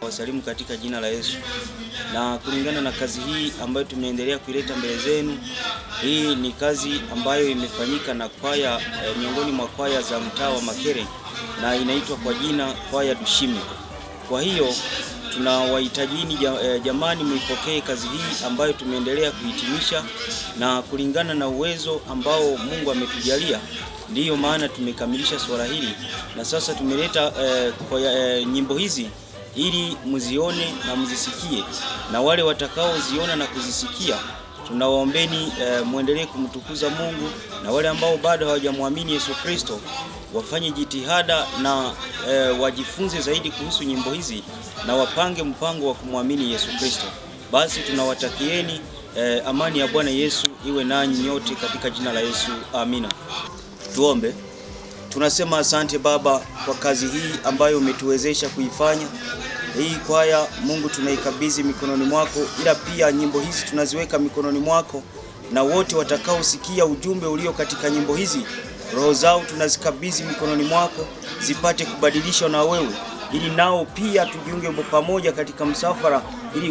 Wasalimu katika jina la Yesu. Na kulingana na kazi hii ambayo tumeendelea kuileta mbele zenu, hii ni kazi ambayo imefanyika na kwaya miongoni mwa kwaya za mtaa wa Makere, na inaitwa kwa jina kwaya Dushime. Kwa hiyo tunawahitajini jamani, muipokee kazi hii ambayo tumeendelea kuhitimisha, na kulingana na uwezo ambao Mungu ametujalia, ndiyo maana tumekamilisha swala hili, na sasa tumeleta nyimbo hizi ili muzione na muzisikie, na wale watakaoziona na kuzisikia tunawaombeni muendelee kumtukuza Mungu, na wale ambao bado hawajamwamini Yesu Kristo wafanye jitihada na wajifunze zaidi kuhusu nyimbo hizi na wapange mpango wa kumwamini Yesu Kristo. Basi tunawatakieni amani ya Bwana Yesu iwe nanyi nyote katika jina la Yesu. Amina. Tuombe. Tunasema asante Baba kwa kazi hii ambayo umetuwezesha kuifanya. Hii kwaya Mungu tunaikabidhi mikononi mwako, ila pia nyimbo hizi tunaziweka mikononi mwako, na wote watakaosikia ujumbe ulio katika nyimbo hizi, roho zao tunazikabidhi mikononi mwako, zipate kubadilishwa na wewe, ili nao pia tujiunge pamoja katika msafara, ili